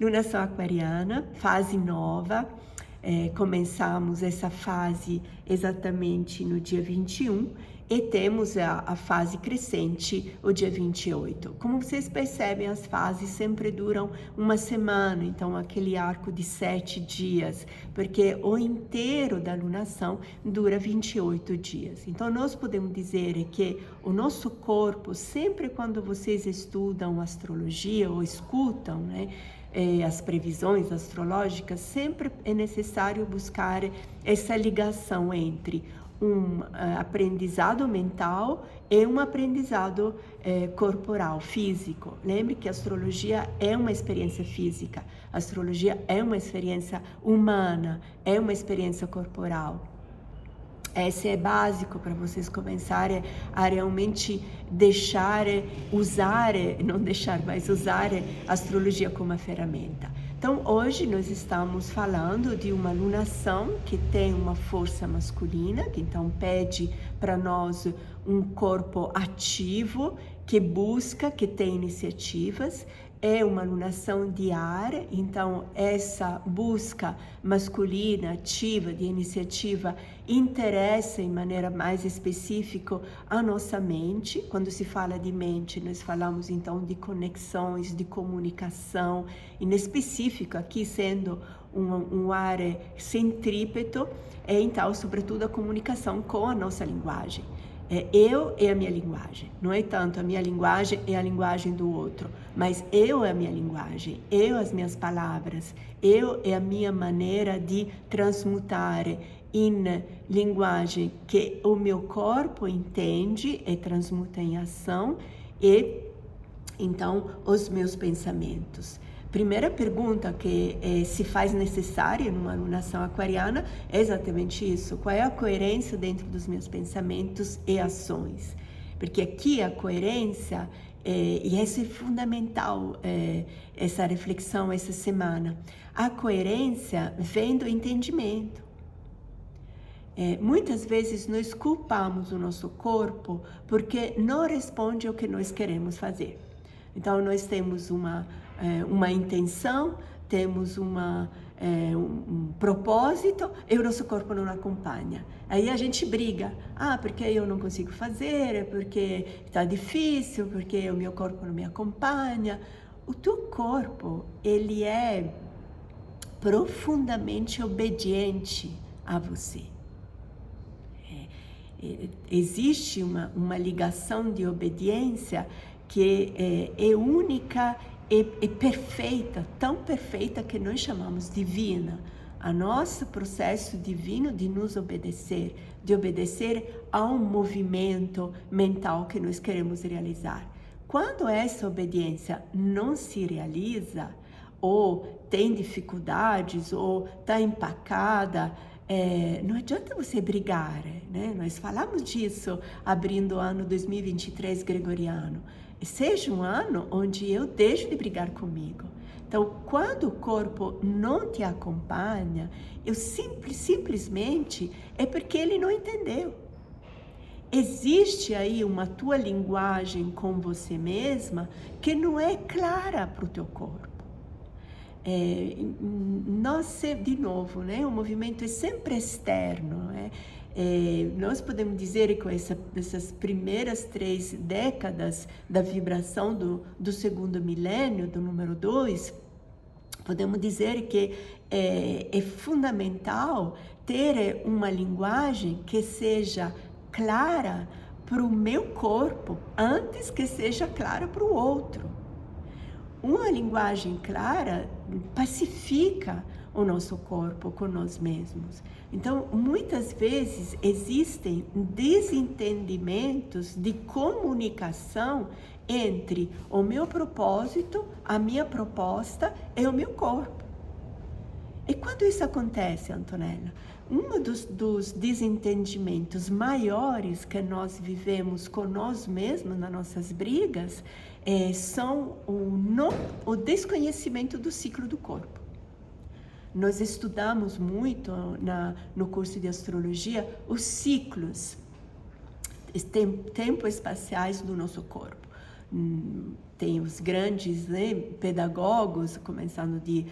Lunação aquariana, fase nova. Começamos essa fase exatamente no dia 21 e temos a fase crescente o dia 28. Como vocês percebem, as fases sempre duram uma semana, então aquele arco de 7 dias, porque o inteiro da lunação dura 28 dias. Então nós podemos dizer que o nosso corpo, sempre quando vocês estudam astrologia ou escutam, né, as previsões astrológicas, sempre é necessário buscar essa ligação entre um aprendizado mental e um aprendizado corporal, físico. Lembre que a astrologia é uma experiência física, a astrologia é uma experiência humana, é uma experiência corporal. Esse é básico para vocês começarem a realmente usar a astrologia como uma ferramenta. Então, hoje nós estamos falando de uma lunação que tem uma força masculina, que então pede para nós um corpo ativo, que busca, que tem iniciativas. É uma lunação de ar, então essa busca masculina, ativa, de iniciativa, interessa em maneira mais específica a nossa mente. Quando se fala de mente, nós falamos então de conexões, de comunicação, em específico aqui sendo um ar centrípeto, então sobretudo a comunicação com a nossa linguagem. Eu e a minha linguagem, não é tanto a minha linguagem e a linguagem do outro, mas eu e a minha linguagem, eu as minhas palavras, eu e a minha maneira de transmutar em linguagem que o meu corpo entende e transmuta em ação, e então os meus pensamentos. Primeira pergunta que se faz necessária numa lunação aquariana é exatamente isso: qual é a coerência dentro dos meus pensamentos e ações? Porque aqui a coerência, e essa é fundamental, essa reflexão essa semana, a coerência vem do entendimento. Muitas vezes nós culpamos o nosso corpo porque não responde ao que nós queremos fazer. Então nós temos uma intenção, temos um propósito e o nosso corpo não acompanha. Aí a gente briga, porque eu não consigo fazer, porque está difícil, porque o meu corpo não me acompanha. O teu corpo, ele é profundamente obediente a você. Existe uma ligação de obediência que é única e perfeita, tão perfeita que nós chamamos divina. A nosso processo divino de nos obedecer, de obedecer a um movimento mental que nós queremos realizar. Quando essa obediência não se realiza, ou tem dificuldades, ou está empacada, não adianta você brigar, né? Nós falamos disso abrindo o ano 2023 gregoriano. Seja um ano onde eu deixo de brigar comigo. Então, quando o corpo não te acompanha, simplesmente é porque ele não entendeu. Existe aí uma tua linguagem com você mesma que não é clara para o teu corpo. De novo, né? O movimento é sempre externo, né? Nós podemos dizer que com essas primeiras 3 décadas da vibração do segundo milênio, do número 2, podemos dizer que é fundamental ter uma linguagem que seja clara para o meu corpo antes que seja clara para o outro. Uma linguagem clara pacifica o nosso corpo com nós mesmos. Então, muitas vezes existem desentendimentos de comunicação entre o meu propósito, a minha proposta e o meu corpo. E quando isso acontece, Antonella? Um dos desentendimentos maiores que nós vivemos com nós mesmos nas nossas brigas são o desconhecimento do ciclo do corpo. Nós estudamos muito no curso de astrologia os ciclos tempo-espaciais do nosso corpo. Tem os grandes, né, pedagogos, começando de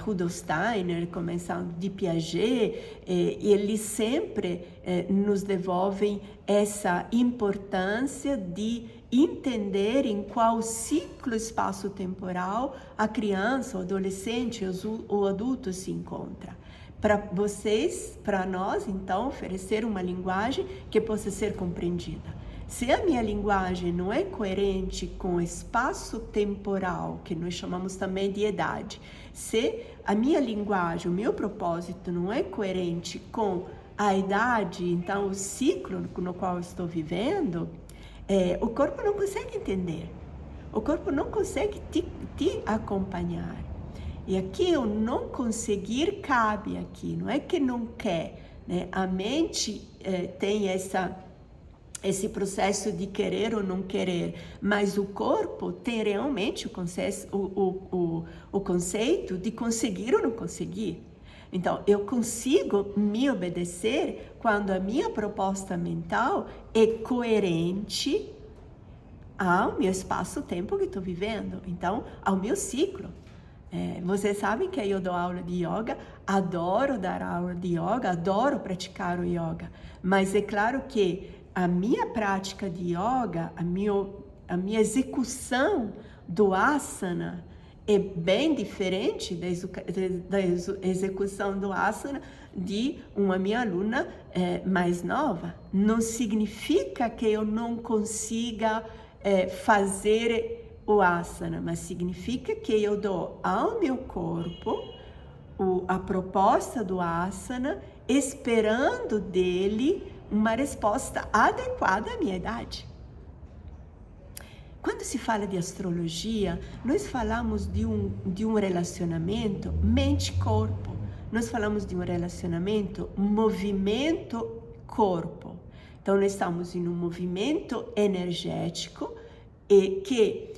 Rudolf Steiner, começando de Piaget, eles sempre nos devolvem essa importância de entender em qual ciclo espaço-temporal a criança, o adolescente, o adulto se encontra. Para vocês, para nós, então, oferecer uma linguagem que possa ser compreendida. Se a minha linguagem não é coerente com o espaço temporal, que nós chamamos também de idade, se a minha linguagem, o meu propósito não é coerente com a idade, então o ciclo no qual eu estou vivendo, o corpo não consegue entender, o corpo não consegue te acompanhar. E aqui o não conseguir cabe aqui, não é que não quer, né? A mente tem esse processo de querer ou não querer, mas o corpo tem realmente o conceito de conseguir ou não conseguir. Então, eu consigo me obedecer quando a minha proposta mental é coerente ao meu espaço-tempo que estou vivendo, então, ao meu ciclo. Vocês sabem que eu dou aula de yoga, adoro dar aula de yoga, adoro praticar o yoga, mas é claro que a minha prática de yoga, a minha execução do asana é bem diferente da execução do asana de uma minha aluna mais nova. Não significa que eu não consiga fazer o asana, mas significa que eu dou ao meu corpo a proposta do asana, esperando dele uma resposta adequada à minha idade. Quando se fala de astrologia, nós falamos de um relacionamento mente-corpo. Nós falamos de um relacionamento movimento-corpo. Então, nós estamos em um movimento energético e que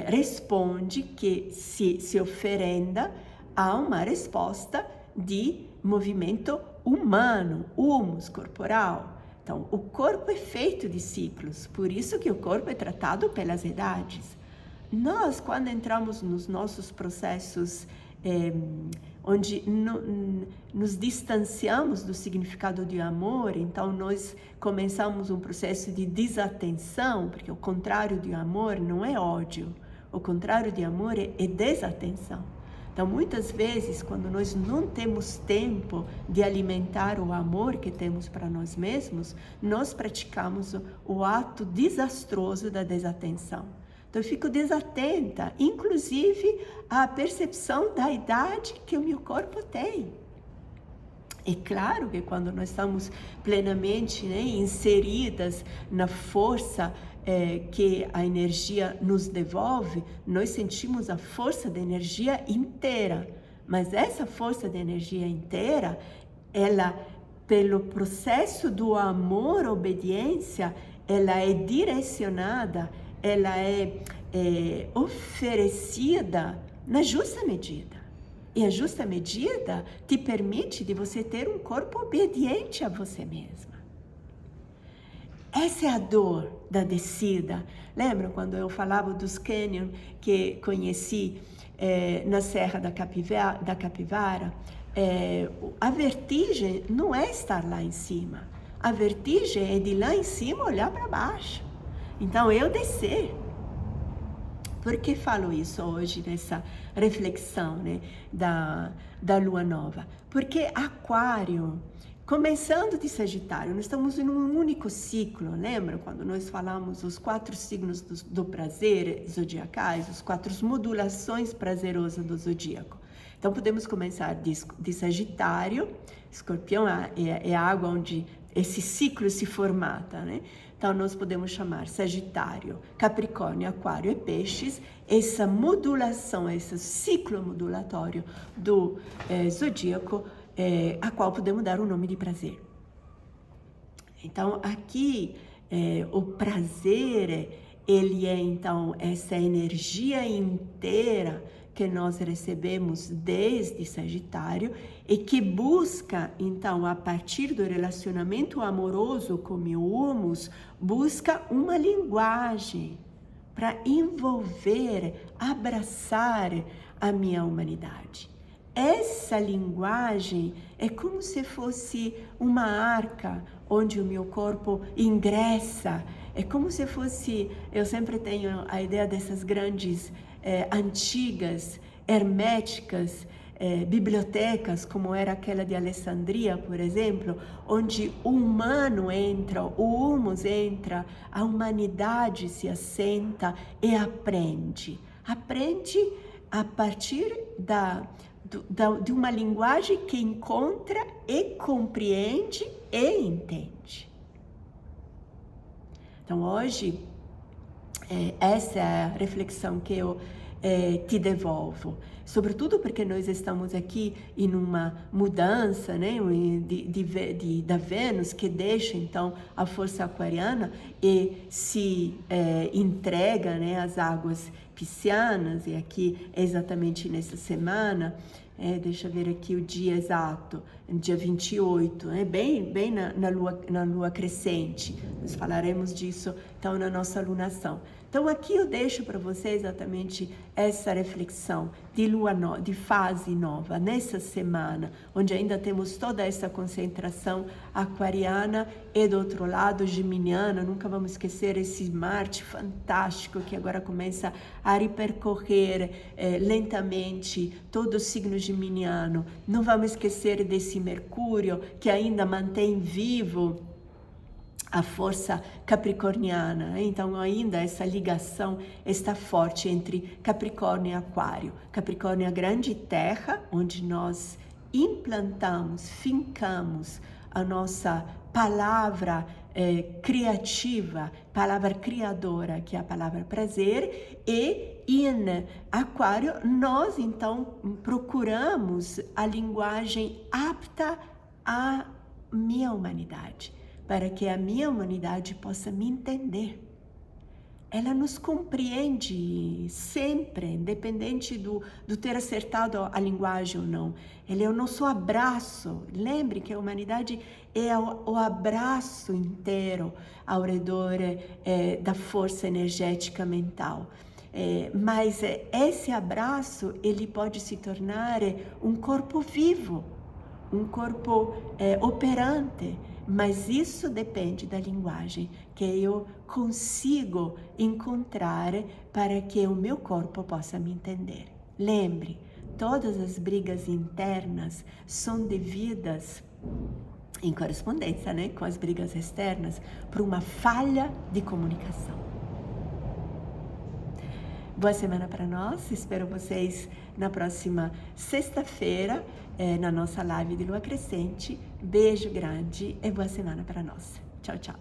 responde, que se oferenda a uma resposta de movimento humano, humus corporal. Então, o corpo é feito de ciclos, por isso que o corpo é tratado pelas idades. Nós, quando entramos nos nossos processos onde nos distanciamos do significado de amor, então nós começamos um processo de desatenção, porque o contrário de amor não é ódio, o contrário de amor é desatenção. Então, muitas vezes, quando nós não temos tempo de alimentar o amor que temos para nós mesmos, nós praticamos o ato desastroso da desatenção. Então, eu fico desatenta, inclusive à percepção da idade que o meu corpo tem. É claro que quando nós estamos plenamente, né, inseridas na força que a energia nos devolve, nós sentimos a força da energia inteira. Mas essa força da energia inteira, ela, pelo processo do amor-obediência, ela é direcionada, ela é oferecida na justa medida. E a justa medida te permite de você ter um corpo obediente a você mesma. Essa é a dor da descida. Lembra quando eu falava dos cânions que conheci na Serra da Capivara? A vertigem não é estar lá em cima. A vertigem é de lá em cima olhar para baixo. Então, eu descer. Por que falo isso hoje nessa reflexão, né, da lua nova? Porque Aquário, começando de Sagitário, nós estamos em um único ciclo, lembra? Quando nós falamos os 4 signos do prazer zodiacais, as 4 modulações prazerosas do zodíaco. Então, podemos começar de Sagitário, Escorpião é a água onde esse ciclo se formata, né? Então, nós podemos chamar Sagitário, Capricórnio, Aquário e Peixes, essa modulação, esse ciclo modulatório do zodíaco, a qual podemos dar o nome de prazer. Então, aqui, o prazer, ele é, então, essa energia inteira que nós recebemos desde Sagitário e que busca, então, a partir do relacionamento amoroso com o humus, busca uma linguagem para envolver, abraçar a minha humanidade. Essa linguagem é como se fosse uma arca onde o meu corpo ingressa. É como se fosse, eu sempre tenho a ideia dessas grandes, antigas, herméticas, bibliotecas, como era aquela de Alessandria, por exemplo, onde o humano entra, o humus entra, a humanidade se assenta e aprende. Aprende a partir de uma linguagem que encontra e compreende e entende. Então, hoje, essa é a reflexão que eu te devolvo. Sobretudo porque nós estamos aqui em uma mudança, né, da Vênus, que deixa, então, a força aquariana e se entrega, né, às águas piscianas, e aqui exatamente nessa semana, deixa eu ver aqui o dia exato, dia 28, bem na lua crescente. Nós falaremos disso, então, na nossa alunação. Então, aqui eu deixo para você exatamente essa reflexão de fase nova, nessa semana, onde ainda temos toda essa concentração aquariana e, do outro lado, geminiana. Nunca vamos esquecer esse Marte fantástico que agora começa a repercorrer lentamente todo o signo geminiano. Não vamos esquecer desse Mercúrio que ainda mantém vivo a força capricorniana. Então, ainda essa ligação está forte entre Capricórnio e Aquário. Capricórnio é a grande terra, onde nós implantamos, fincamos a nossa palavra criativa, palavra criadora, que é a palavra prazer, e em Aquário nós, então, procuramos a linguagem apta à minha humanidade, para que a minha humanidade possa me entender. Ela nos compreende sempre, independente do ter acertado a linguagem ou não. Ele é o nosso abraço. Lembre que a humanidade é o abraço inteiro ao redor da força energética mental. Mas esse abraço, ele pode se tornar um corpo vivo, um corpo operante. Mas isso depende da linguagem que eu consigo encontrar para que o meu corpo possa me entender. Lembre, todas as brigas internas são devidas, em correspondência, né, com as brigas externas, por uma falha de comunicação. Boa semana para nós, espero vocês na próxima sexta-feira, na nossa live de Lua Crescente. Beijo grande e boa semana para nós. Tchau, tchau.